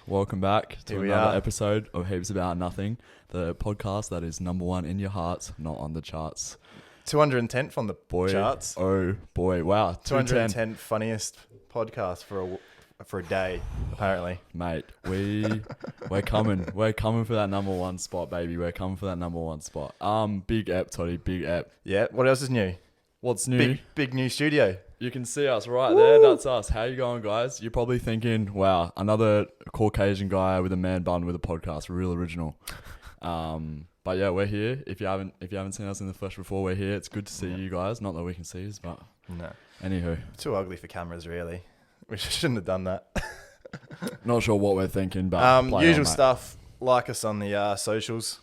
Welcome back to Here we another are. episode of Heaps About Nothing, the podcast that is number one in your hearts, not on the charts. 210th on the Boy, charts. oh boy, wow, 210. 210th funniest podcast for a day, apparently. Mate, we're coming for that number one spot, baby. We're coming for that number one spot. Big ep, Toddy, big ep. Yeah. What else is new? What's new? Big new studio. You can see us right there. That's us. How you going, guys? You're probably thinking, wow, another Caucasian guy with a man bun with a podcast, real original. But yeah, we're here. If you haven't seen us in the flesh before, we're here. It's good to see you guys. Not that we can see us, but No. anywho, Too ugly for cameras, really. We shouldn't have done that. not sure what we're thinking, but play usual on, mate. stuff. Like us on the socials.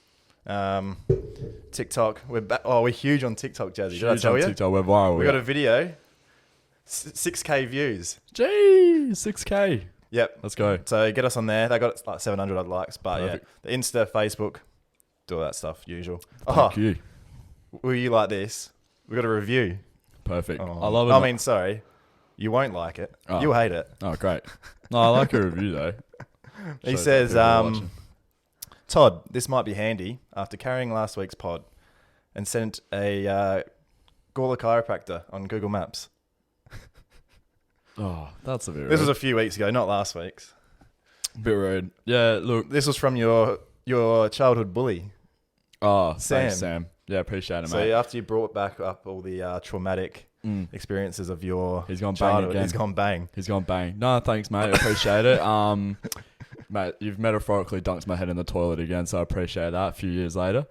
TikTok. We're huge on TikTok, Jazzy. Did I Huge tell on you? TikTok, we're viral. We got a video. 6K views. Gee, 6K. Yep. Let's go. So get us on there. They got like 700 odd likes. But Perfect. yeah, the Insta, Facebook, do all that stuff, usual. Thank you. Will you like this? We got a review. Perfect. Oh. I love it. I mean, sorry. You won't like it. Oh. You'll hate it. Oh, great. No, I like your review though. He Shows says, that people are watching. Todd, this might be handy after carrying last week's pod and sent a Gawler chiropractor on Google Maps. Oh, that's a bit rude. This was a few weeks ago, not last week's. bit rude. Yeah, look. This was from your childhood bully. Oh, Sam. thanks, Sam. Yeah, appreciate it, So mate. after you brought back up all the traumatic experiences of your He's gone bang childhood, again. he's gone bang. He's gone bang. No, thanks, mate. I appreciate it. Mate, you've metaphorically dunked my head in the toilet again, so I appreciate that. A few years later,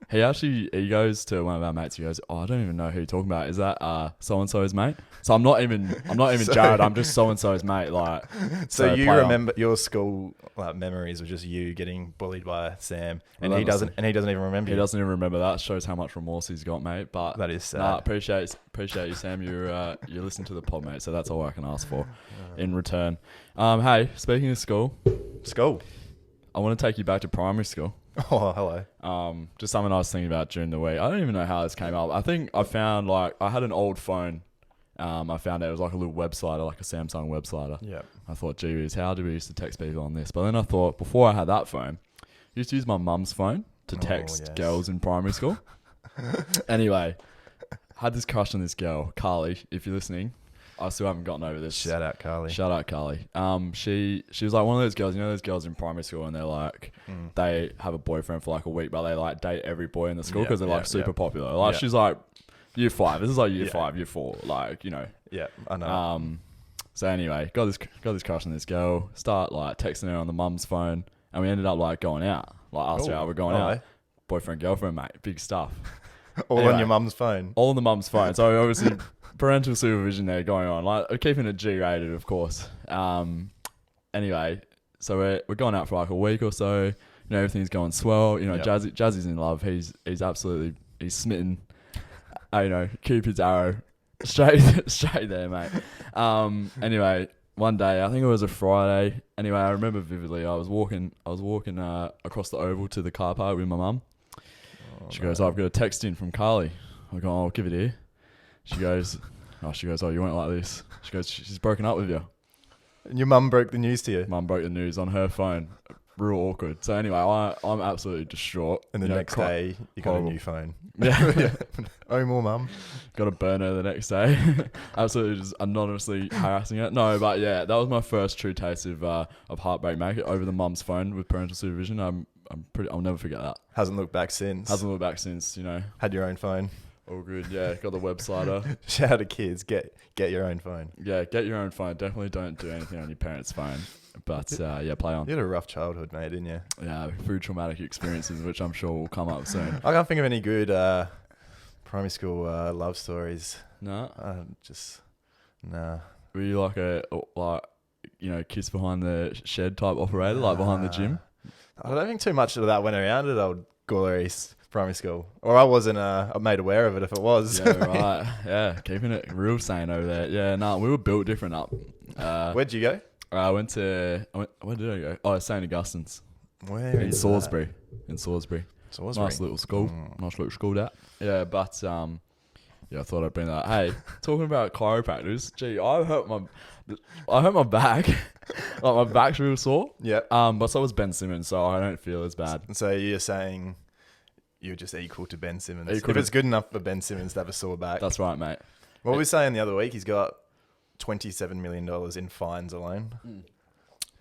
he goes to one of our mates. He goes, "Oh, I don't even know who you're talking about. Is that so and so's mate?" So I'm not even So- Jared. I'm just so and so's mate. Like, So you play on. remember your school memories of just you getting bullied by Sam, and he Relentlessly. doesn't even remember He you. doesn't even remember that. Shows how much remorse he's got, mate. But That is sad. nah, appreciate you, Sam. You listen to the pod, mate. So that's all I can ask for in return. Hey, speaking of school, School. I want to take you back to primary school. Oh, hello. Just something I was thinking about during the week. I don't even know how this came up. I think I found I had an old phone. I found it was like a little web slider, like a Samsung web slider. Yeah. I thought, gee whiz, how do we used to text people on this? But then I thought, before I had that phone, I used to use my mum's phone to text yes. girls in primary school. Anyway, had this crush on this girl, Carly. If you're listening, I still haven't gotten over this. Shout out, Carly. Shout out, Carly. She was like one of those girls, you know those girls in primary school, and they're like, they have a boyfriend for like a week, but they like date every boy in the school because they're like super popular. Like she's like year 5. This is like year 5, year 4. Like, you know. Yeah, I know. So anyway, got this crush on this girl. Start like texting her on the mum's phone, and we ended up like going out. Like asked her out, we're going out. Boyfriend, girlfriend, mate, big stuff. All Anyway, on your mum's phone. all on the mum's phone. So obviously parental supervision there going on. Like keeping it G-rated, of course. Anyway, so we're going out for like a week or so. You know, everything's going swell. You know, Yep. Jazzy's in love. He's smitten. You know, Cupid's arrow straight there, mate. Anyway, one day, I think it was a Friday. Anyway, I remember vividly. I was walking across the oval to the car park with my mum. She goes, I've got a text in from Carly. I go, I'll give it here. She goes, oh, you won't like this. She goes, she's broken up with you. And your mum broke the news to you. Mum broke the news on her phone. Real awkward. So anyway, I'm absolutely distraught. And the next day, you got horrible. a new phone. Yeah. Oh, more mum. Got a burner the next day. Absolutely just anonymously harassing it. No, but yeah, that was my first true taste of heartbreak, mate, over the mum's phone with parental supervision. I'll never forget that. Hasn't looked back since. Hasn't looked back since, you know. Had your own phone. All good, yeah. Got the web slider. Shout out to kids. Get your own phone. Yeah, get your own phone. Definitely don't do anything on your parents' phone. But yeah, play on. You had a rough childhood, mate, didn't you? Yeah, food traumatic experiences, which I'm sure will come up soon. I can't think of any good primary school love stories. No, Nah. were you like kiss behind the shed type operator, like behind the gym? I don't think too much of that went around at old Gawler East Primary School. Or I wasn't made aware of it if it was. Yeah, right. Yeah, keeping it real sane over there. Yeah, no, we were built different up. Where'd you go? Where did I go? Oh, St. Augustine's Where in is Salisbury. In Salisbury. Salisbury. Nice little school. Nice little school that. Yeah, but I thought I'd bring that. Hey, talking about chiropractors, gee, I hurt my back. Like my back's real sore. Yep. But so was Ben Simmons, so I don't feel as bad. So you're saying you're just equal to Ben Simmons. Equal if it's good enough for Ben Simmons to have a sore back. That's right, mate. What were we saying the other week? He's got $27 million in fines alone.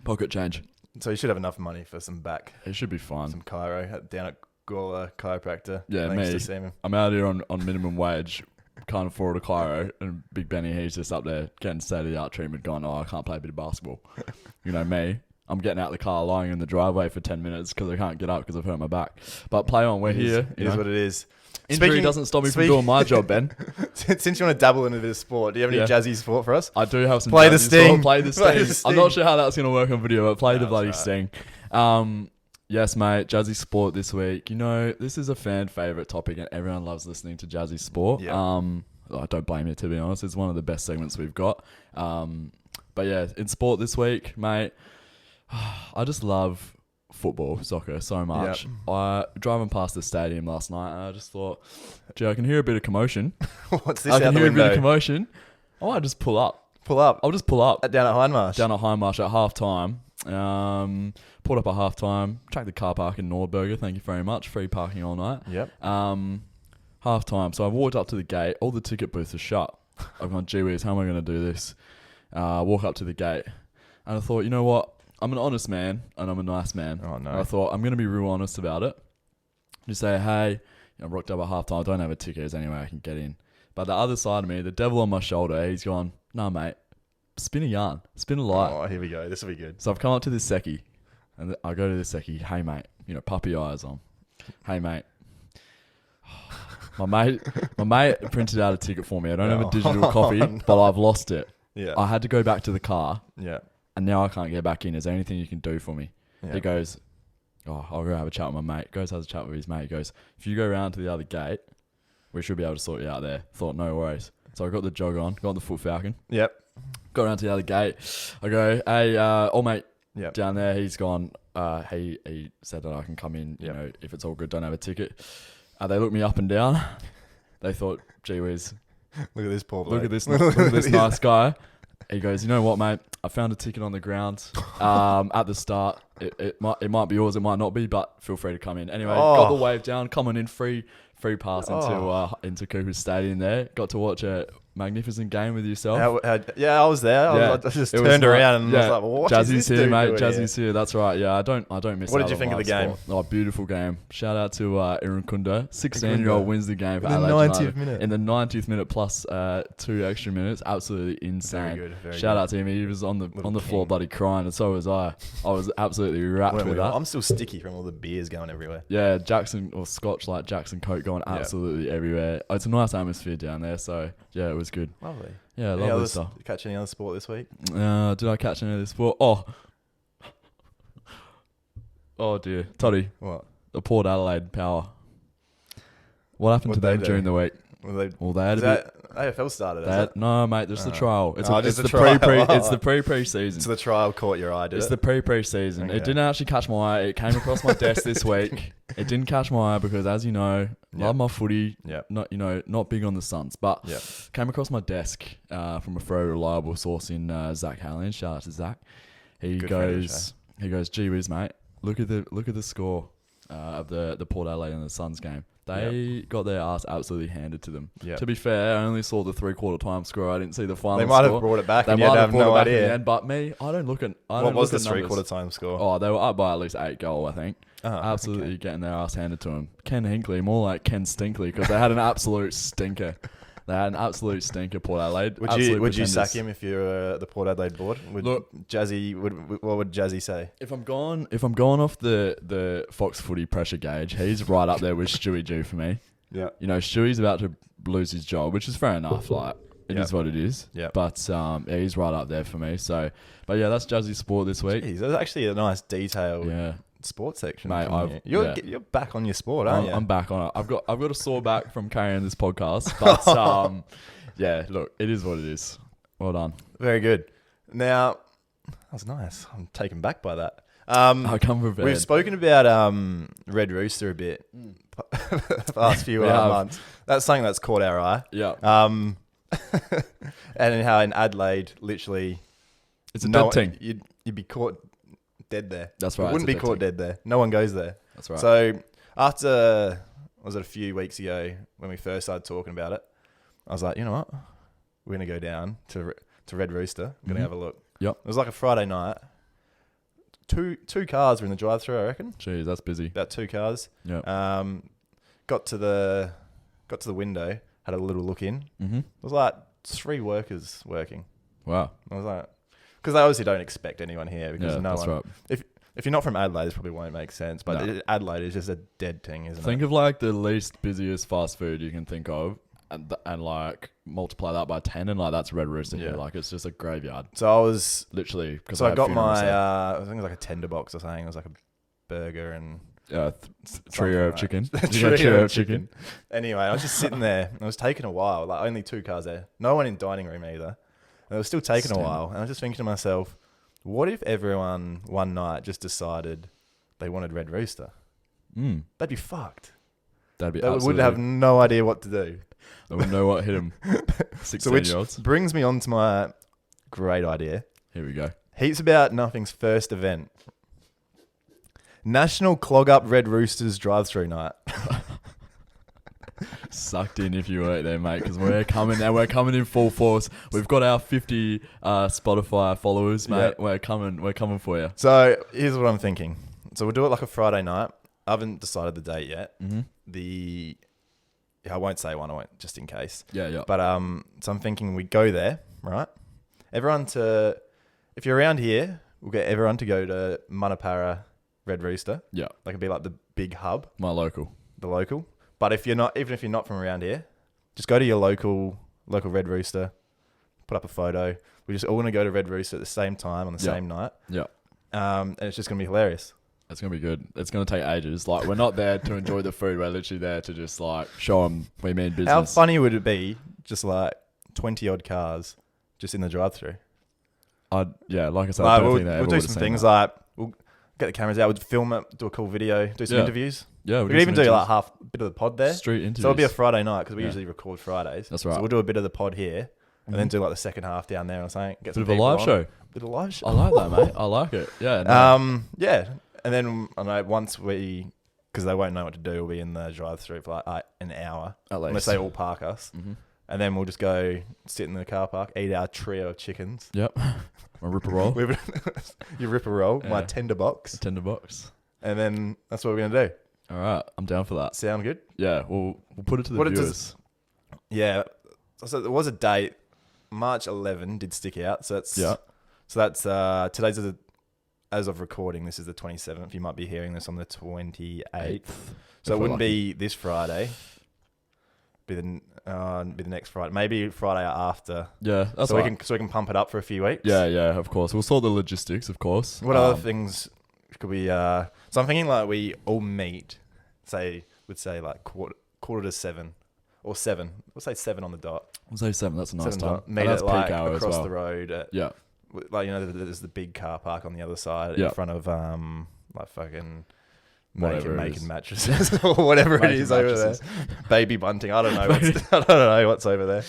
Pocket change. So he should have enough money for some back. It should be fine. Some chiro down at Gawler Chiropractor. Yeah, Thanks me. to Seaman. I'm out here on minimum wage. Can't afford a chiro, and Big Benny, he's just up there getting state-of-the-art treatment going, I can't play a bit of basketball. You know me, I'm getting out of the car, lying in the driveway for 10 minutes because I can't get up because I've hurt my back. But play on, we're here. It is what it is. Injury doesn't stop me from doing my job, Ben. Since you want to dabble in a bit of sport, do you have any jazzy sport for us? I do have some Play the jazzy sting. sport. Play the Play the sting. sting. I'm not sure how that's going to work on video, but play the That's bloody right. sting. Yes, mate, jazzy sport this week. You know, this is a fan favourite topic and everyone loves listening to jazzy sport. Yeah. I don't blame you, to be honest. It's one of the best segments we've got. But yeah, in sport this week, mate, I just love football, soccer so much. Yep. I driving past the stadium last night and I just thought, gee, I can hear a bit of commotion. What's this I out can the hear a bit of window? commotion. I might just pull up. Pull up. I'll just pull up. Down at Hindmarsh. Down at Hindmarsh at half time. Pulled up at half time. Tracked the car park in Nordberger. Thank you very much. Free parking all night. Yep. Half time. So I walked up to the gate. All the ticket booths are shut. I've gone, gee whiz, how am I going to do this? Walk up to the gate. And I thought, you know what? I'm an honest man and I'm a nice man. Oh, no. And I thought, I'm going to be real honest about it. Just say, hey, I rocked up at half time. I don't have a ticket. Is there any way I can get in? But the other side of me, the devil on my shoulder, he's gone, nah, mate. Spin a yarn. Spin a light. Oh, here we go. This will be good. So I've come up to this secchi, and I go to this secchi. Hey mate, puppy eyes on. Hey mate, my mate printed out a ticket for me. I don't have a digital copy, no. but I've lost it. Yeah. I had to go back to the car, Yeah. and now I can't get back in. Is there anything you can do for me? Yeah. He goes, I'll go have a chat with my mate. Goes has a chat with his mate. He goes, if you go around to the other gate, we should be able to sort you out there. Thought, no worries. So I got the jog on, got on the Foot Falcon. Yep. Got around to the other gate. I go, hey, old mate, Yep. down there. He's gone. He said that I can come in. Yep. If it's all good, don't have a ticket. They looked me up and down. They thought, gee whiz, Look at this poor bloke. look at this nice guy. He goes, you know what, mate? I found a ticket on the ground at the start. It might be yours, it might not be, but feel free to come in. Anyway, got the wave down, coming in free pass into Cooper's Stadium there. Got to watch a magnificent game with yourself. I was there. I just It was turned like- around and yeah, was like, well, what Jazzy's is this here, dude mate. doing Jazzy's here? here. That's right. Yeah, I don't miss. What out did you on think of live the game? sport. Oh, beautiful game. Shout out to Irukunda. 16-year-old wins the game for In the Adelaide 90th United. minute. In the 90th minute plus 2 extra minutes. Absolutely insane. Very good. Very Shout good. out to him. He was on the Little floor king. bloody crying, and so was I. I was absolutely wrapped Weren't with we all? that. I'm still sticky from all the beers going everywhere. Yeah, Jackson or Scotch like Jackson Coke going absolutely everywhere. It's a nice atmosphere down there, so yeah, it was good. Lovely. Yeah, Any lovely other- stuff. Catch any other sport this week? Did I catch any of this sport? Oh dear, Toddy, What? the Port Adelaide Power. What happened What'd to them they do? during the week? Well, Well, they had is a bit. that AFL started? Is They had, it? no, mate, just the trial. It's, just it's the the trial. It's the pre-season. So the trial caught your eye, did It's it? the pre-season. Okay. It didn't actually catch my eye. It came across my desk this week. It didn't catch my eye because, as you know, love my footy. Yep. Not big on the Suns, but Yep. came across my desk from a very reliable source in Zach Hallian. Shout out to Zach. He Good friend of the goes, gee whiz, mate. Look at the score of the Port Adelaide and the Suns game. They got their ass absolutely handed to them. Yep. To be fair, I only saw the 3/4 time score. I didn't see the final They might score. have brought it back They and you might had have to brought have it no back in the idea. end, but me, I don't look at. What was the 3/4 time score? Oh, they were up by at least 8 goal, I think. Absolutely okay. getting their ass handed to them. Ken Hinkley, more like Ken Stinkley, because they had an absolute stinker. They had an absolute stinker, Port Adelaide. Would Absolute you pretenders. sack him if you're the Port Adelaide board? What would Jazzy say? If I'm going off the Fox Footy pressure gauge, he's right up there with Stewie G for me. Yeah. You know, Stewie's about to lose his job, which is fair enough. Like, it is what it is. Yeah. But yeah, he's right up there for me. So, but yeah, that's Jazzy Sport this week. Jeez, that's actually a nice detailed Yeah. sports section. Mate, from you. You're back on your sport, aren't you? I'm back on it. I've got a sore back from carrying this podcast, but yeah, look, it is what it is. Well done. Very good. Now, that was nice. I'm taken back by that. I come prepared. We've spoken about Red Rooster a bit the past few months. That's something that's caught our eye. Yeah. And how in Adelaide, literally, It's a dead thing. You'd be caught dead there. That's right. You wouldn't be caught dead there. No one goes there. That's right. So after, was it a few weeks ago when we first started talking about it, I was like, you know what? We're going to go down to Red Rooster. I'm going to have a look. Yep. It was like a Friday night. Two cars were in the drive-through, I reckon. Jeez, that's busy. About 2 cars. Yeah. Got to the window, had a little look in. Mm-hmm. It was like 3 workers working. Wow. I was like, because they obviously don't expect anyone here because Yeah, no that's one. right. If you're not from Adelaide, this probably won't make sense. But No. Adelaide is just a dead thing, isn't Think it? of like the least busiest fast food you can think of, and like multiply that by 10, and like that's Red Rooster here. Yeah. Like it's just a graveyard, So I was. literally. So I got my. I think it was like a tender box or something. It was like a burger and trio of like chicken. that. You got Trio of chicken. Anyway, I was just sitting there. It was taking a while. Like only 2 cars there. No one in dining room either. And it was still taking a while. And I was just thinking to myself, what if everyone one night just decided they wanted Red Rooster? Mm, That'd be fucked. that'd be. They would absolutely- have no idea what to do. They wouldn't know what hit them. So which 16-year-olds. brings me on to my great idea. Here we go. Heaps About Nothing's first event. National Clog Up Red Roosters drive-through night. Sucked in if you weren't there, mate, because we're coming now. We're coming in full force. We've got our 50 Spotify followers, mate. Yep. We're coming for you. So here's what I'm thinking. So we'll do it like a Friday night. I haven't decided the date yet. Mm-hmm. I won't say one. I won't, just in case. Yeah. But so I'm thinking we go there, right? If you're around here, we'll get everyone to go to Manapara Red Rooster. Yeah. That could be like the big hub, My local. the local. But if you're not, even if you're not from around here, just go to your local Red Rooster, put up a photo. We're just all going to go to Red Rooster at the same time on the Yeah. same night. Yeah. And it's just going to be hilarious. It's going to be good. It's going to take ages. Like, we're not there to enjoy the food. We're literally there to just, like, show them we mean business. How funny would it be, just like 20 odd cars just in the drive-through? Yeah, like I said, Like, I don't we'll think they ever do would've some seen things that. like, we'll get the cameras out, we'll film it, do a cool video, do some Yeah. interviews. Yeah, We could even do like half a bit of the pod there. street interviews. So it'll be a Friday night because we Yeah. usually record Fridays. That's right. So we'll do a bit of the pod here and then Mhm. do like the second half down there or something. Get Bit some of a people live on. show. Bit of a live show. I like that, mate. I like it. Yeah. No. Yeah. And then I know because they won't know what to do, we'll be in the drive-through for like an hour At least. unless they all park us. Mm-hmm. And then we'll just go sit in the car park, eat our trio of chickens. Yep. My rip a roll. You rip a roll, my Yeah. tender box, Tender box. and then that's what we're gonna do. All right. I'm down for that. Sound good? Yeah. We'll put it to the What it viewers. does- Yeah. So there was a date. March 11 did stick out. So that's today's as of recording. This is the 27th. You might be hearing this on the 28th. So it wouldn't be this Friday. Be the next Friday. Maybe Friday after. Yeah. That's so right. we can pump it up for a few weeks. Yeah. Of course. We'll sort the logistics, of course. What other things could we? So I'm thinking like we all meet. Would say like quarter to 7 or 7. We'll say 7 on the dot. We'll say 7. That's a nice 7 time. dot. Meet And that's at like peak hour as across well. the road. Yeah. Like there's the big car park on the other side Yeah. in front of like fucking Whatever it making is. mattresses or whatever it Making is over there. mattresses. Baby bunting. I don't know. I don't know what's over there.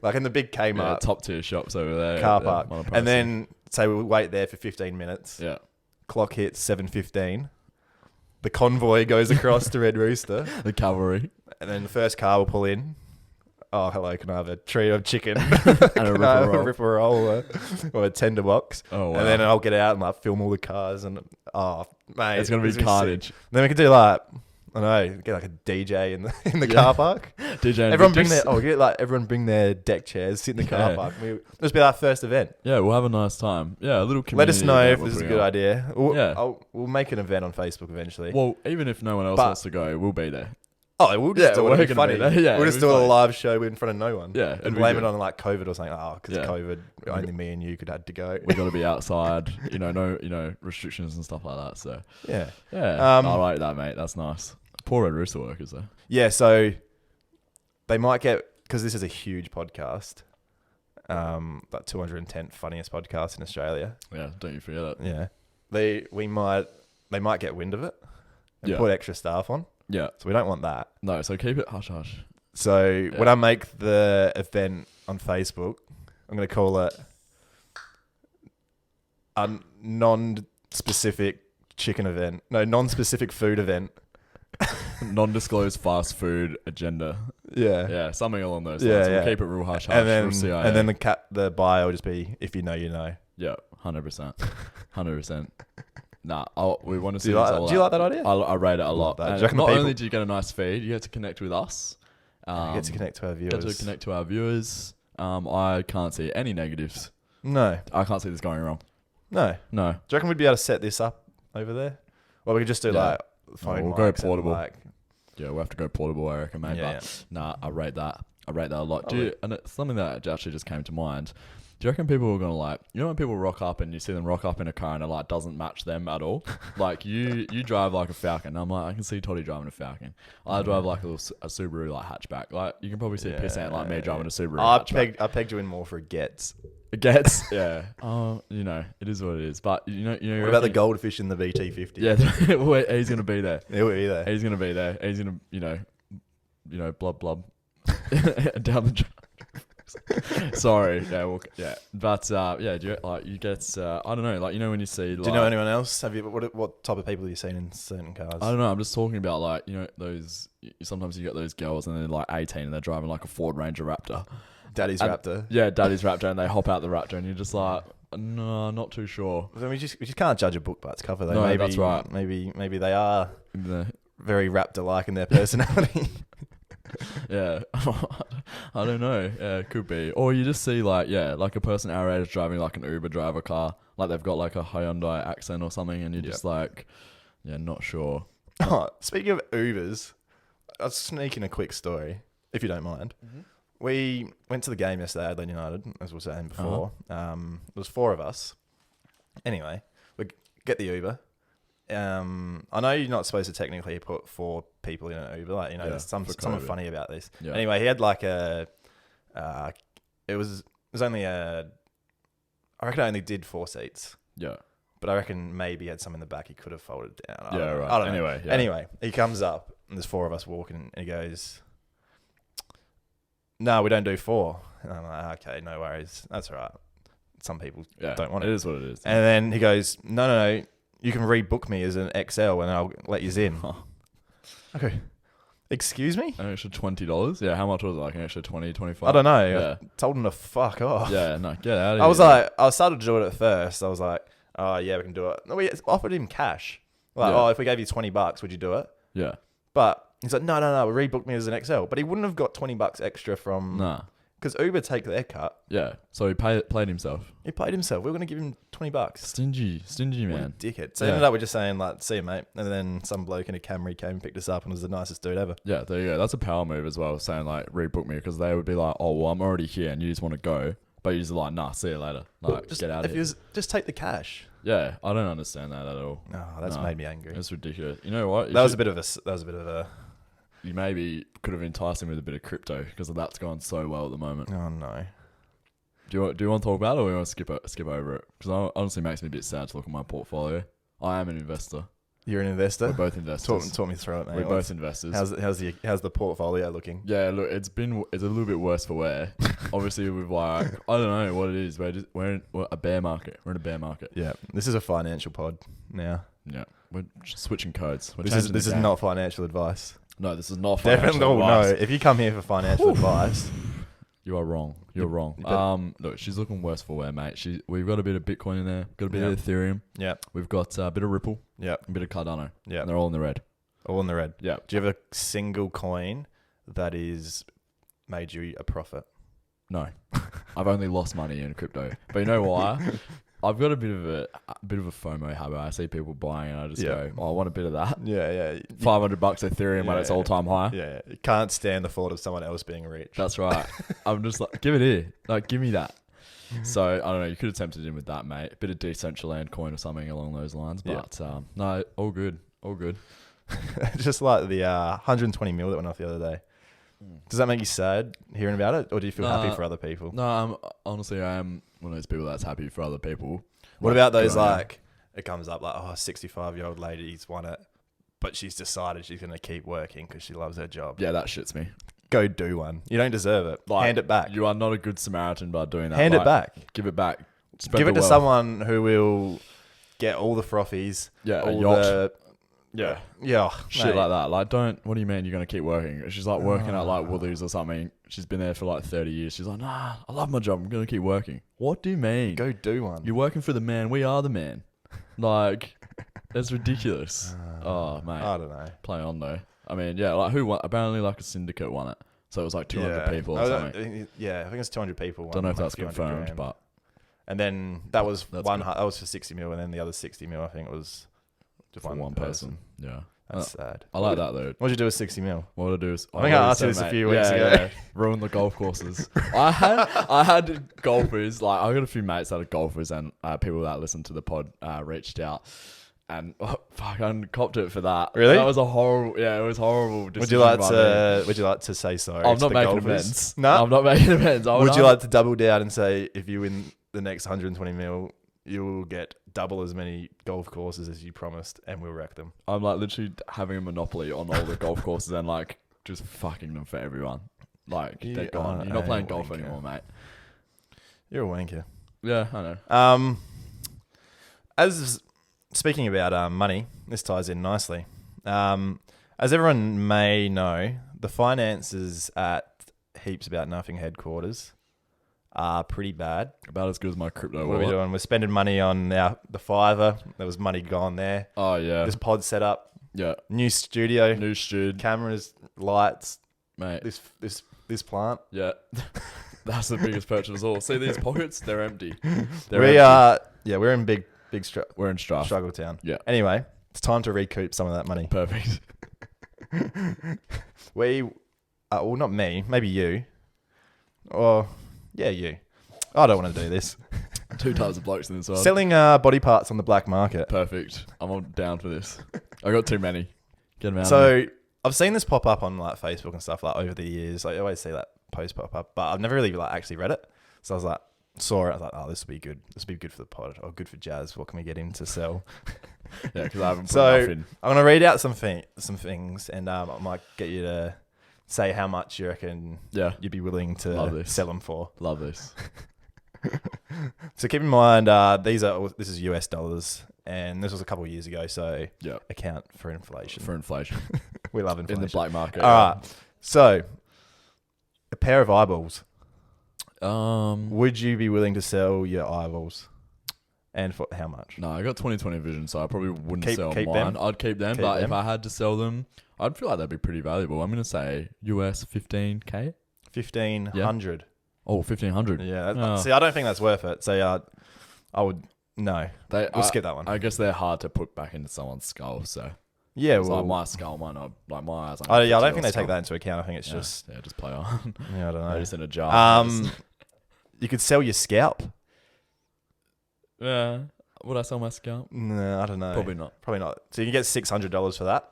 Like in the big Yeah, Kmart top tier shops over there. car Yeah, park, Monoprice. and then say we'll wait there for 15 minutes. Yeah. Clock hits 7:15. The convoy goes across to Red Rooster, The cavalry. and then the first car will pull in. Oh, hello, can I have a trio of chicken? And a Can I ripper have roll. a ripper roll or a tender box? Oh, wow. And then I'll get out and like film all the cars and mate, It's going to be sick. carnage. Then we could do like I don't know, get like a DJ in the Yeah. car park. DJ and Everyone bring Victus. everyone bring their deck chairs, sit in the car Yeah. park. This be our first event. Yeah, we'll have a nice time. Yeah, a little community. Let us know event if we're this is a putting good on. idea. Yeah. We'll make an event on Facebook eventually. Well, even if no one else But- wants to go, we'll be there. We'll just do it. we're It'll be gonna funny. be there. Yeah, we'll just it'll do be a funny. live show in front of no one. Yeah, And it'll be blame it good. on like COVID or something. Because Yeah. COVID, only me and you could had to go. We got to be outside. No restrictions and stuff like that. So Yeah. yeah, I like that, mate. That's nice. Poor Red Rooster workers though. Yeah, so they might get, because this is a huge podcast, like 210th funniest podcast in Australia. Yeah, don't you forget that. Yeah. they might get wind of it and put extra staff on. Yeah. So we don't want that. No, so keep it hush hush. So when I make the event on Facebook, I'm going to call it a non-specific chicken event. No, non-specific food event. Non-disclosed fast food agenda. Yeah. Yeah, something along those lines. We'll keep it real hush hush. And then the bio will just be, if you know, you know. Yeah, 100%. 100%. Nah, we want to see. Do you like that idea? I rate it a lot. Not only do you get a nice feed, you get to connect with us. You get to connect to our viewers. I can't see any negatives. No. I can't see this going wrong. No. No. Do you reckon we'd be able to set this up over there? Well, we could just do like phone we'll mics go portable. and Yeah, we'll have to go portable, I reckon, mate. Nah, I rate that. I rate that a lot. And it's something that actually just came to mind. Do you reckon people are going to like, you know when people rock up and you see them rock up in a car and it like doesn't match them at all? Like you drive like a Falcon. I'm like, I can see Toddy driving a Falcon. I drive like a Subaru like hatchback. Like you can probably see a pissant like me driving a Subaru hatchback. I pegged you in more for a Gets. It gets, yeah. You know, it is what it is. But you know. What about the goldfish in the VT50? Yeah, he's gonna be there. He'll be there. He's gonna be there. He's gonna, blub down the drive. Sorry, but do you, like you get? I don't know, like you know when you see. Like, do you know anyone else? Have you? What type of people have you seen in certain cars? I don't know. I'm just talking about like those. Sometimes you get those girls and they're like 18 and they're driving like a Ford Ranger Raptor. Daddy's Raptor. Yeah, Daddy's Raptor, and they hop out the Raptor, and you're just like, no, not too sure. Then we just can't judge a book by its cover, though. No, maybe, that's right. Maybe they are very Raptor-like in their personality. Yeah, I don't know. Yeah, it could be. Or you just see like a person our age driving like an Uber driver car, like they've got like a Hyundai accent or something, and you're just like, not sure. Oh, speaking of Ubers, I'll sneak in a quick story, if you don't mind. Mm-hmm. We went to the game yesterday, Adelaide United, as we were saying before. There was 4 of us. Anyway, we get the Uber. I know you're not supposed to technically put 4 people in an Uber. Like, there's something funny about this. Yeah. Anyway, he had like it was only I reckon I only did 4 seats. Yeah. But I reckon maybe he had some in the back he could have folded down. Right. I don't know. Yeah. Anyway, he comes up and there's 4 of us walking and he goes, no, we don't do 4. And I'm like, okay, no worries. That's all right. Some people don't want it. It is what it is. And then he goes, no. You can rebook me as an XL and I'll let you in. Okay. Excuse me? An extra $20? Yeah, how much was it? Like an extra 20, 25? I don't know. Yeah. I told him to fuck off. Yeah, no, get out of here. I started to do it at first. I was like, oh, yeah, we can do it. No, we offered him cash. Like, if we gave you $20, would you do it? Yeah. But he's like, no, rebook me as an XL. But he wouldn't have got $20 extra from... Nah. Because Uber take their cut. Yeah. So he played himself. He played himself. We were going to give him $20. Stingy man. What a dickhead. So ended up with just saying, like, see you, mate. And then some bloke in a Camry came and picked us up and was the nicest dude ever. Yeah, there you go. That's a power move as well, saying, like, rebook me. Because they would be like, oh, well, I'm already here and you just want to go. But you're just like, nah, see you later. Like, just get out of here. Just take the cash. Yeah, I don't understand that at all. No, that's made me angry. It's ridiculous. You know what? That was a bit of a... You maybe could have enticed him with a bit of crypto because that's gone so well at the moment. Oh no! Do you want to talk about it or do you want to skip over it? Because it honestly makes me a bit sad to look at my portfolio. I am an investor. You're an investor. We're both investors. Talk me through it, mate. We're both investors. How's the portfolio looking? Yeah, look, it's a little bit worse for wear. Obviously, we've like I don't know what it is. We're in a bear market. We're in a bear market. Yeah, this is a financial pod now. Yeah, we're switching codes. This is not financial advice. No, this is not financial advice. No, if you come here for financial advice, you are wrong. You're wrong. Look, she's looking worse for wear, mate. We've got a bit of Bitcoin in there. Got a bit of Ethereum. Yeah. We've got a bit of Ripple. Yeah. A bit of Cardano. Yeah. And they're all in the red. All in the red. Yeah. Do you have a single coin that is made you a profit? No. I've only lost money in crypto. But you know why? I've got a bit of a FOMO habit. I see people buying and I just go, oh, I want a bit of that. Yeah. $500 Ethereum when it's all time high. Yeah. You can't stand the thought of someone else being rich. That's right. I'm just like, give it here. Like, give me that. So, I don't know. You could have tempted him with that, mate. A bit of Decentraland coin or something along those lines. But, no, all good. All good. Just like the 120 mil that went off the other day. Does that make you sad hearing about it? Or do you feel happy for other people? No, honestly, I am one of those people that's happy for other people. What about those it comes up like, oh, 65-year-old lady's won it, but she's decided she's going to keep working because she loves her job. Yeah, that shits me. Go do one. You don't deserve it. Like, hand it back. You are not a good Samaritan by doing that. Hand it back. Give it back. Spread Give it the to wealth. someone who will get all the frothies. Yeah, a all yacht. Yeah. Yeah. Shit mate. like that. Like, what do you mean you're going to keep working? She's like working at like Woolies or something. She's been there for like 30 years. She's like, nah, I love my job. I'm going to keep working. What do you mean? Go do one. You're working for the man. We are the man. Like, that's ridiculous. Oh, mate. I don't know. Play on though. I mean, yeah, like who won? Apparently like a syndicate won it. So it was like 200 people or something. Yeah, I think it's 200 people. Don't know if like that's confirmed, grand. but And then that was That's one. good. That was for 60 mil, and then the other 60 mil, I think, was just for one person. Yeah. That's sad. I like that though. What'd you do with 60 mil? What I do is I think I asked you this a few weeks ago. Ruin the golf courses. I had golfers, like I got a few mates that are golfers and people that listen to the pod reached out. And fuck, I copped it for that. Really? That was a horrible. Yeah, it was horrible. Would you like to say sorry? I'm to not the making golfers? amends. No, I'm not making amends. Would you like to double down and say if you win the next 120 mil, you will get double as many golf courses as you promised, and we'll wreck them? I'm like literally having a monopoly on all the golf courses and like just fucking them for everyone. Like they're gone. You're not playing golf anymore, mate. You're a wanker. Yeah, I know. As speaking about money, this ties in nicely. As everyone may know, the finances at Heaps About Nothing headquarters are pretty bad. About as good as my crypto What are we wallet. doing? We're spending money on the Fiverr. There was money gone there. Oh yeah. This pod set up, Yeah. new studio, New stud, cameras, lights. mate. This plant. Yeah. That's the biggest purchase of all. See these pockets? They're empty. We're in big We're in Strath. struggle town. Yeah. Anyway, it's time to recoup some of that money. Perfect. Well, not me, maybe you. Or, yeah, you. I don't want to do this. 2 types of blokes in this world. Selling body parts on the black market. Perfect. I'm all down for this. I got too many. Get them out. So, I've seen this pop up on like Facebook and stuff like over the years. Like, I always see that post pop up, but I've never really like actually read it. So I was like, saw it. I was like, oh, this will be good. This will be good for the pod. Or good for Jazz. What can we get him to sell? Yeah, because I haven't put So, enough in. I'm gonna read out some things, and I might get you to say how much you reckon Yeah. you'd be willing Love to this. sell them for. Love this. So keep in mind, this is US dollars, and this was a couple of years ago. So Yeah. account for inflation. For inflation. We love inflation. In the black market. All right. So a pair of eyeballs. Would Would you be willing to sell your eyeballs? And for how much? No, I got 20/20 vision, so I probably wouldn't sell keep mine. them? I'd keep them, Keep but them. if I had to sell them, I'd feel like that'd be pretty valuable. I'm gonna say US 15K. 1,500. Oh, 1,500. Yeah. Oh. See, I don't think that's worth it. So I would no. We'll skip that one. I guess they're hard to put back into someone's skull. So Yeah. it's Well, like my skull might not, like my eyes. I don't think they take that into account. I think it's just just play on. yeah. I don't They're know. just in a jar. You could sell your scalp. Yeah. Would I sell my scalp? No, I don't know. Probably not. Probably not. So you can get $600 for that.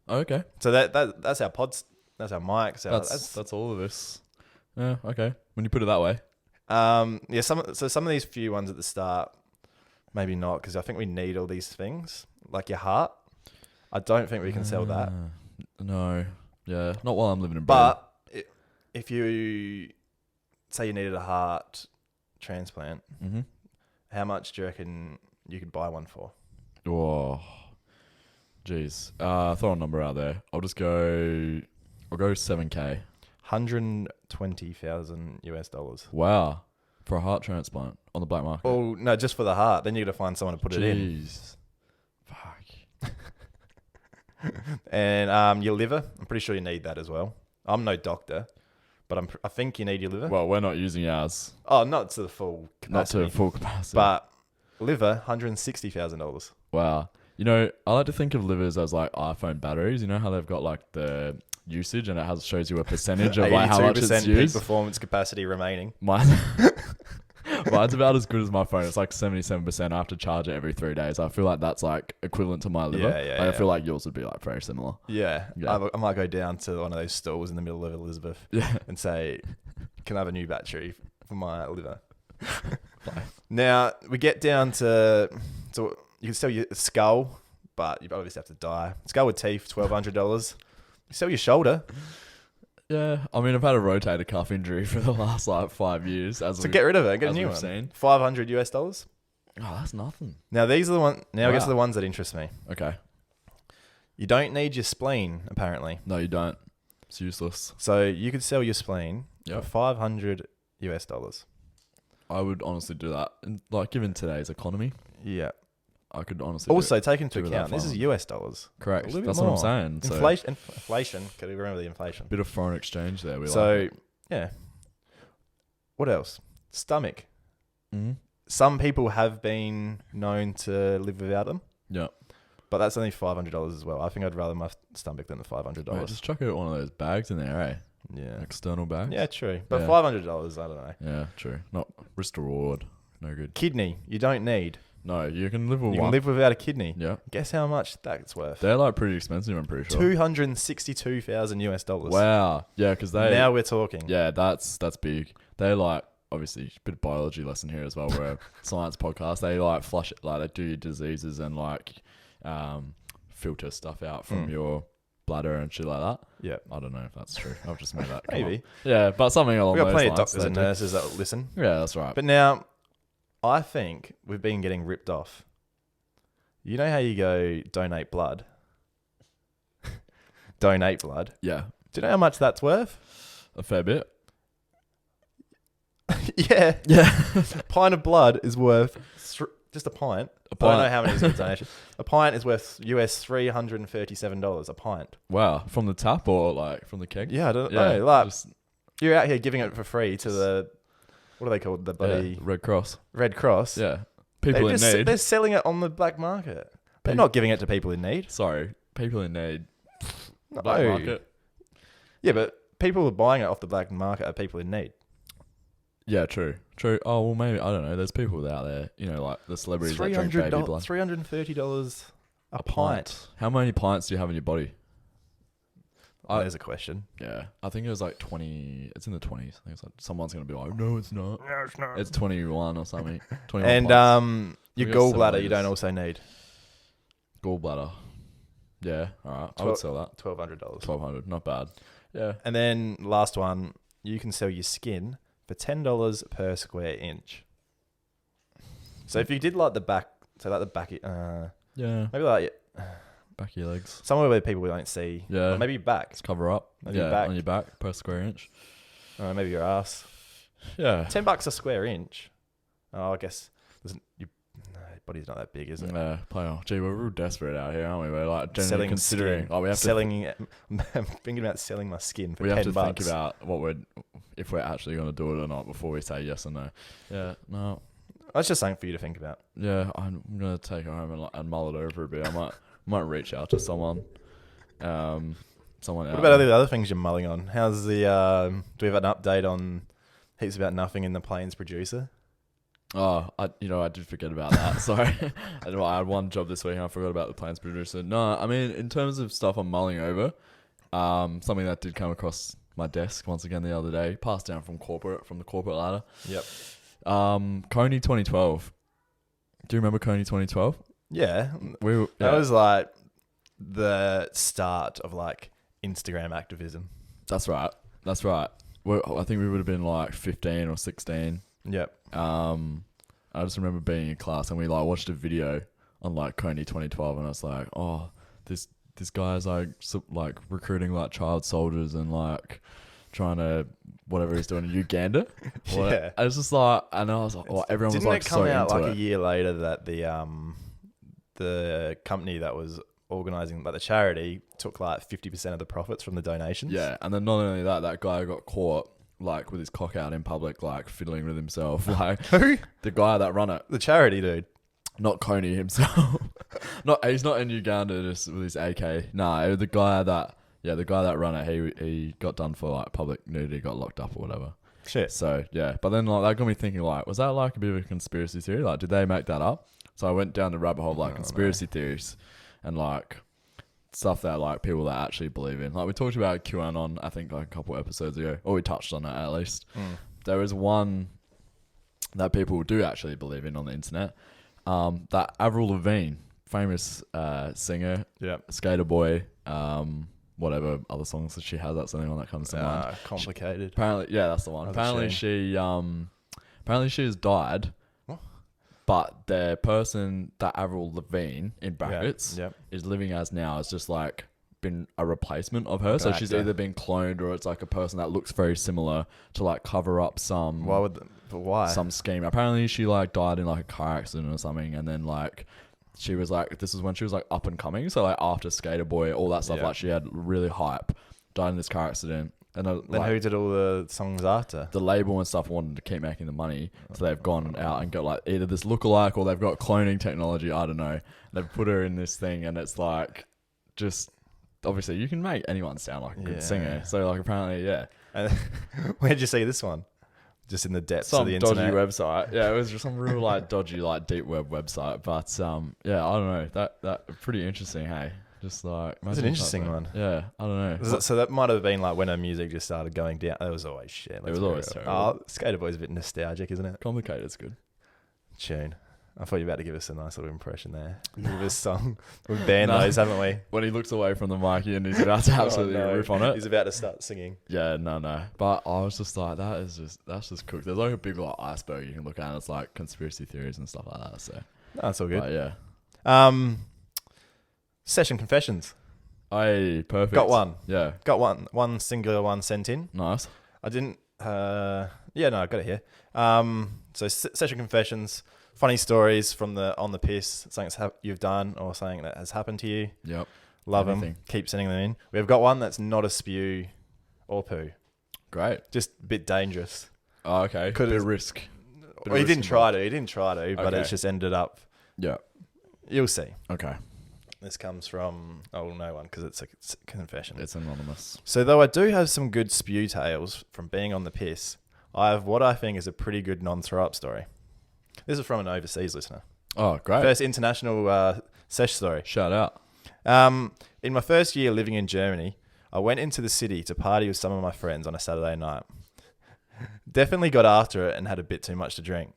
Okay. So that's our pods. That's our mics. That's all of this. Yeah. Okay. When you put it that way. Yeah. Some of these few ones at the start, maybe not, because I think we need all these things, like your heart. I don't think we can sell that. No. Yeah. Not while I'm living in Britain. But if you say you needed a heart transplant, Mm-hmm. how much do you reckon you could buy one for? Oh, jeez. Throw a number out there. I'll go 7K. $120,000 Wow. For a heart transplant on the black market. Oh no, just for the heart. Then you got to find someone to put it in. Jeez. Fuck. And your liver, I'm pretty sure you need that as well. I'm no doctor, but I think you need your liver. Well, we're not using ours. Oh, not to the full capacity. Not to full capacity. But liver, $160,000. Wow. You know, I like to think of livers as like iPhone batteries. You know how they've got like the usage and it shows you a percentage of like how much it's 82% peak used. performance capacity remaining. Mine's about as good as my phone. It's like 77%. I have to charge it every 3 days. I feel like that's like equivalent to my liver. Yeah. I feel like yours would be like very similar. Yeah. Yeah. I might go down to one of those stalls in the middle of Elizabeth Yeah. and say, can I have a new battery for my liver? Now we get down to so you can sell your skull, but you obviously have to die. Skull with teeth, $1,200. You sell your shoulder. Yeah, I mean, I've had a rotator cuff injury for the last 5 years. So get rid of it. Get a new one. $500. Oh, that's nothing. Now these are the one. Now I guess the ones that interest me. Okay. You don't need your spleen, apparently. No, you don't. It's useless. So you could sell your spleen for $500. I would honestly do that. And, like, given today's economy, yeah, I could honestly. Also, take into account this is US dollars. Correct. That's what I'm saying. Inflation. Can you remember the inflation? Bit of foreign exchange there. Yeah. What else? Stomach. Mm-hmm. Some people have been known to live without them. Yeah. But that's only $500 as well. I think I'd rather my stomach than the $500. Mate, just chuck it one of those bags in there, eh? Yeah. External bags. Yeah, true. But $500, I don't know. Yeah, true. Not risk to reward. No good. Kidney. You don't need. No, you can live with one. You can live without a kidney. Yeah. Guess how much that's worth? They're like pretty expensive, I'm pretty sure. $262,000. Wow. Yeah, because they. Now we're talking. Yeah, that's big. They like, obviously, a bit of biology lesson here as well. We're a science podcast. They like flush it, like they do your diseases and like filter stuff out from your bladder and shit like that. Yeah. I don't know if that's true. I've just made that. Maybe. Yeah, but something along those lines. We've got plenty of doctors and nurses that listen. Yeah, that's right. But now, I think we've been getting ripped off. You know how you go donate blood? Donate blood. Yeah. Do you know how much that's worth? A fair bit. Yeah. Yeah. A pint of blood is worth just a pint. I don't know how many is a donation. A pint is worth US $337 a pint. Wow. From the tap or like from the keg? Yeah, I don't know. Like, you're out here giving it for free to the, what are they called? The bloody Red Cross. Red Cross. Yeah. People in need. They're selling it on the black market. They're not giving it to people in need. Sorry. People in need. No. Black market. Yeah, but people who are buying it off the black market are people in need. Yeah, true. Oh, well, maybe, I don't know. There's people out there, you know, like the celebrities that drink baby blood. $330 a pint. How many pints do you have in your body? There's a question. Yeah. I think it was like 20. It's in the 20s. I think it's like, someone's going to be like, no, it's not. No, it's not. It's 21 or something. 21 and pints. Your gallbladder you don't also need. Gallbladder. Yeah. All right. I would sell that. $1,200. $1,200. Not bad. Yeah. And then last one, you can sell your skin for $10 per square inch. So if you did like the back, yeah, maybe like back of your legs, somewhere where people don't see. Yeah, or maybe your back. Just cover up. Maybe your back. On your back per square inch. Maybe your ass. Yeah, $10 a square inch. Oh, I guess your body's not that big, is it? Yeah, gee, we're real desperate out here, aren't we? We're like generally considering. Oh, we have I'm thinking about selling my skin for $10. We have to think about if we're actually going to do it or not before we say yes or no. Yeah, no. That's just something for you to think about. Yeah, I'm going to take it home and mull it over a bit. I might reach out to someone. What about the other things you're mulling on? How's the? Do we have an update on Heaps About Nothing in the Plains producer? Oh, I did forget about that. Sorry. I had one job this week and I forgot about the Plains producer. No, I mean, in terms of stuff I'm mulling over, something that did come across my desk once again the other day, passed down from the corporate ladder. Yep. Coney 2012. Do you remember Coney 2012? Yeah. That was like the start of like Instagram activism. That's right. I think we would have been like 15 or 16. Yep. I just remember being in class and we like watched a video on like Coney 2012 and I was like, oh, this guy's like recruiting like child soldiers and like trying to whatever he's doing in Uganda. Yeah. I was just like, and I was like, oh, everyone was like so into it. Didn't it come out like a year later that the company that was organising like the charity took like 50% of the profits from the donations? Yeah, and then not only that guy got caught like with his cock out in public, like fiddling with himself. Like who? The guy that run it. The charity dude. Not Coney himself. He's not in Uganda just with his AK. Nah, the guy that run it, he got done for like public nudity, got locked up or whatever. Shit. So yeah, but then like that got me thinking like, was that like a bit of a conspiracy theory? Like, did they make that up? So I went down the rabbit hole of like conspiracy theories and like stuff that like people that actually believe in. Like we talked about QAnon, I think like a couple episodes ago, or we touched on it at least. There was one that people do actually believe in on the internet. That Avril Lavigne, famous singer, skater boy, whatever other songs that she has, that's the only one that comes to mind. Complicated. Apparently, yeah, that's the one. Apparently she has died. What? But the person that Avril Lavigne, in brackets, is living as now is just like been a replacement of her. So she's either been cloned or it's like a person that looks very similar to like cover up some... Why? Some scheme. Apparently she like died in like a car accident or something, and then like she was like, this is when she was like up and coming. So like after Skater Boy, all that stuff, like she had really hype, died in this car accident. And then who did all the songs after? The label and stuff wanted to keep making the money, so they've gone out and got like either this lookalike or they've got cloning technology. I don't know. They've put her in this thing, and it's like just obviously you can make anyone sound like a good singer. So like apparently, And where'd you see this one? Just in the depths of the internet. Some dodgy website. Yeah, it was just some real like dodgy like deep web website. But yeah, I don't know. That pretty interesting. Hey. Just like... It's an interesting one. Yeah, I don't know. So that might have been like when her music just started going down. It was always shit. It was always terrible. Oh, Skater Boy's a bit nostalgic, isn't it? Complicated's good. Tune. I thought you were about to give us a nice little impression there. With this song. We've banned those, haven't we? When he looks away from the mic and he's about to absolutely riff on it. He's about to start singing. Yeah, no. But I was just like, that's just cooked. There's like a big like iceberg you can look at, and it's like conspiracy theories and stuff like that. So no, that's all good. But, yeah. Session confessions. Hey, perfect. Got one. Yeah. Got one. One singular one sent in. Nice. I didn't... I got it here. So session confessions, funny stories from on the piss, something you've done or something that has happened to you. Yep. Love them. Keep sending them in. We've got one that's not a spew or poo. Great. Just a bit dangerous. Oh, okay. Bit of risk. Well, he didn't try to, but it's just ended up... Yeah. You'll see. Okay. This comes from... Oh, no one, because it's a confession. It's anonymous. So though I do have some good spew tales from being on the piss, I have what I think is a pretty good non-throw-up story. This is from an overseas listener. Oh, great. First international sesh story. Shout out. In my first year living in Germany, I went into the city to party with some of my friends on a Saturday night. Definitely got after it and had a bit too much to drink.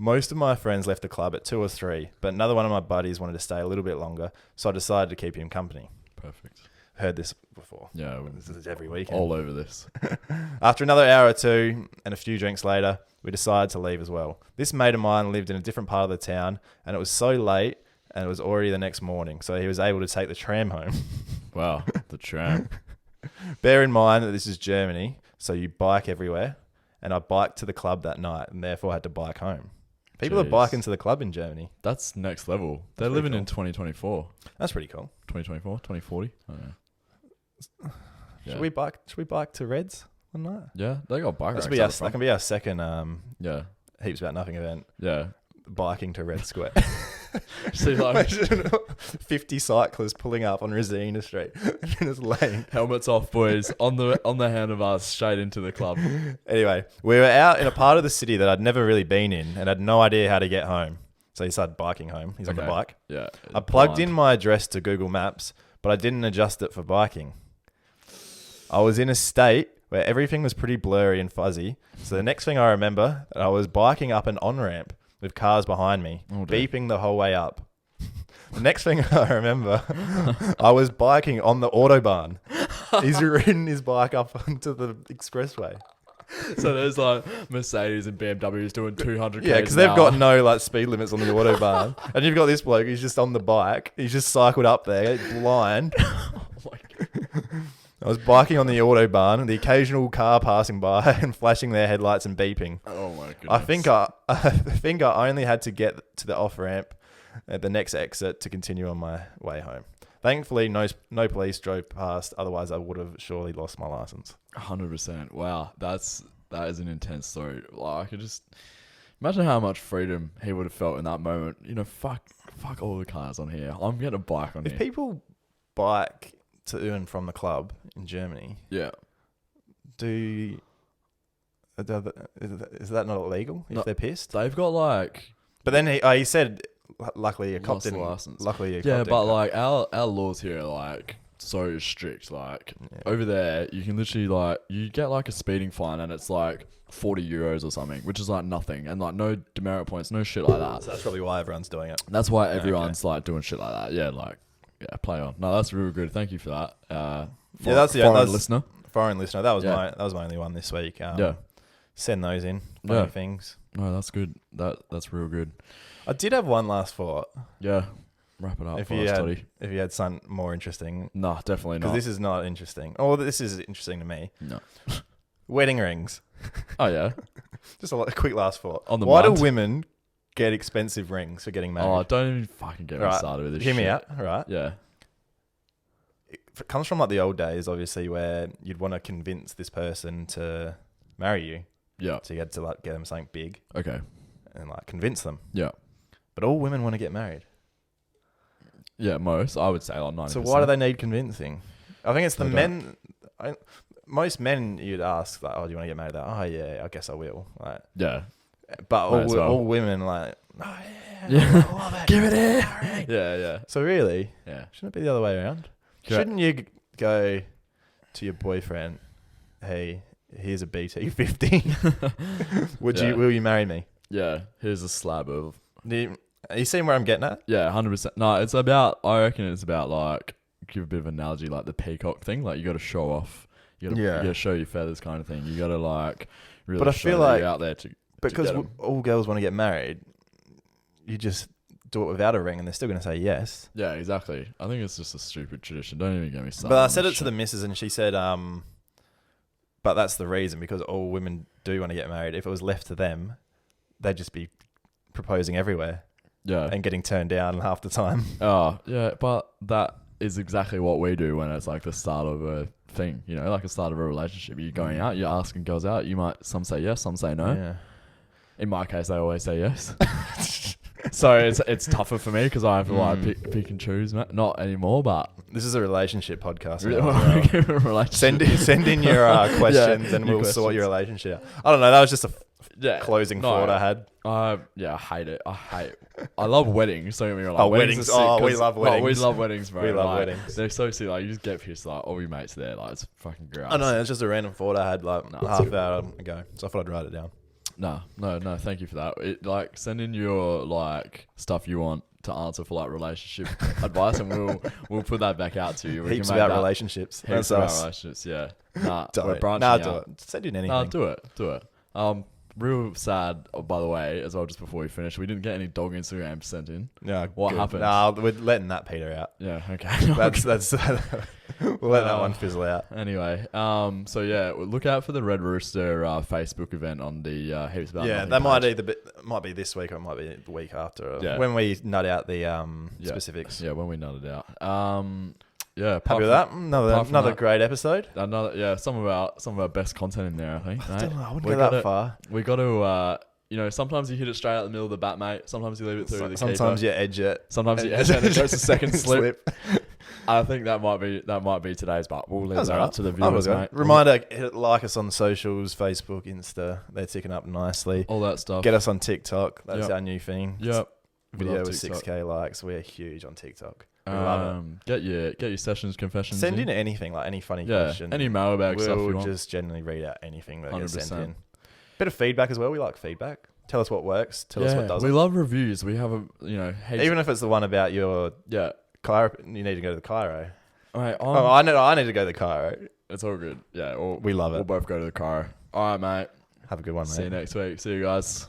Most of my friends left the club at 2 or 3, but another one of my buddies wanted to stay a little bit longer, so I decided to keep him company. Perfect. Heard this before. Yeah. This is every weekend. All over this. After another hour or two and a few drinks later, we decided to leave as well. This mate of mine lived in a different part of the town, and it was so late, and it was already the next morning, so he was able to take the tram home. Wow, the tram. Bear in mind that this is Germany, so you bike everywhere, and I biked to the club that night, and therefore had to bike home. People are biking to the club in Germany. That's next level. They're living in 2024. That's pretty cool. 2024, 2040. I don't know. Yeah. Should we bike to Reds one night? Yeah, they got bike racks. That can be our second Heaps About Nothing event. Yeah. Biking to Red Square. See, like 50 cyclists pulling up on Rosina Street in this lane. Helmets off, boys. on the handlebars, straight into the club. Anyway, we were out in a part of the city that I'd never really been in and had no idea how to get home. So he started biking home. He's on the bike. Yeah. I plugged in my address to Google Maps, but I didn't adjust it for biking. I was in a state where everything was pretty blurry and fuzzy. So the next thing I remember, I was biking up an on-ramp with cars behind me, beeping the whole way up. The next thing I remember, I was biking on the Autobahn. He's ridden his bike up onto the expressway. So there's like Mercedes and BMWs doing 200 Yeah, because they've got no like speed limits on the Autobahn. And you've got this bloke, he's just on the bike. He's just cycled up there, blind. Oh my God. I was biking on the Autobahn, the occasional car passing by and flashing their headlights and beeping. Oh my goodness. I think I only had to get to the off-ramp at the next exit to continue on my way home. Thankfully, no police drove past, otherwise I would have surely lost my license. 100%. Wow, that is an intense story. Like, I could just imagine how much freedom he would have felt in that moment. You know, fuck all the cars on here. I'm getting a bike on here. If people bike to and from the club in Germany, yeah, is that not illegal if they're pissed? They've got like, but then he said, luckily a cop didn't. License. Luckily, yeah, but like our laws here are like so strict. Like over there, you can literally like you get like a speeding fine, and it's like 40 euros or something, which is like nothing, and like no demerit points, no shit like that. So that's probably why everyone's doing it. That's why everyone's like doing shit like that. Yeah, like play on. No, that's real good. Thank you for that. That's the foreign listener. Foreign listener. That was my only one this week. Send those in. Funny things. No, that's good. That's real good. I did have one last thought. Yeah. Wrap it up. If you had something more interesting. No, definitely not. Because this is not interesting. Oh, this is interesting to me. No. Wedding rings. Oh, yeah. Just a quick last thought. Why do women get expensive rings for getting married? Oh, don't even fucking get me started with this shit. Hear me out, right? Yeah. It comes from like the old days, obviously, where you'd want to convince this person to marry you. Yeah. So you had to like get them something big. Okay. And like convince them. Yeah. But all women want to get married. Yeah, most. I would say like 90%. So why do they need convincing? I think it's the men. Most men you'd ask like, "Oh, do you want to get married?" Like, "Oh yeah, I guess I will." Like, yeah. But all women like, "Oh yeah, I love it. Give it here." Yeah. So really, Yeah. shouldn't it be the other way around? Correct. Shouldn't you go to your boyfriend? Hey, here's a BT50. Will you marry me? Yeah. Here's a slab of. Are you seeing where I'm getting at? Yeah, 100%. No, it's about. I reckon it's about like give a bit of an analogy, like the peacock thing. Like you got to show off. You got to show your feathers, kind of thing. You got to like really. But I feel like you're out there to. Because all girls want to get married, you just do it without a ring, and they're still going to say yes. Yeah, exactly. I think it's just a stupid tradition. Don't even get me started. But I said it to the missus, and she said, but that's the reason, because all women do want to get married. If it was left to them, they'd just be proposing everywhere. Yeah. And getting turned down half the time. Oh, yeah, but that is exactly what we do when it's like the start of a thing, you know, like the start of a relationship. You're going out, you're asking girls out. Some say yes, some say no. Yeah. In my case, they always say yes. So it's tougher for me because I have to like pick and choose. Not anymore, but this is a relationship podcast. Relationship. Send in your questions and we'll sort your relationship. I don't know. That was just a closing thought I had. I hate it. I love weddings. Don't get me wrong. Like, weddings. Oh, we love weddings. We love weddings, bro. We love weddings. They're so silly. Like, you just get pissed. Like, all your mates there. Like, it's fucking great. I know. It's just a random thought I had like half an hour ago. So I thought I'd write it down. No. Thank you for that. Send in your like stuff you want to answer for like relationship advice, and we'll put that back out to you. Heaps about relationships. Heaps about relationships. Yeah. We're branching out. Do it. Send in anything. No, do it. Real sad, by the way, as well, just before we finish, we didn't get any dog Instagram sent in. Yeah. What happened? Nah, we're letting that peter out. Yeah, okay. That's we'll let that one fizzle out. Anyway, so yeah, look out for the Red Rooster Facebook event on the Heaps About Nothing. Yeah, that might be this week or it might be the week after. When we nut out the specifics. Yeah, when we nut it out. Yeah, happy with that. Another great episode. Some of our best content in there, I think. I wouldn't go that far. We got to, sometimes you hit it straight out the middle of the bat, mate. Sometimes you leave it through the keeper. Sometimes you edge it. Sometimes you edge it and it goes to second slip. I think that might be today's, but we'll leave that up to the viewers, mate. Reminder, like us on socials, Facebook, Insta. They're ticking up nicely. All that stuff. Get us on TikTok. That's our new thing. Yep. Video with 6K likes. We're huge on TikTok. Love it. Get your sessions, confessions. Send in anything, like any funny question. Any mailbag stuff you want. We'll just generally read out anything that gets sent in. Bit of feedback as well. We like feedback. Tell us what works. Tell us what doesn't. We love reviews. We have even if it's the one about your chiro, you need to go to the chiro. Right, I need to go to the chiro. It's all good. Yeah, we love it. We'll both go to the chiro. All right, mate. Have a good one, mate. See you next week. See you guys.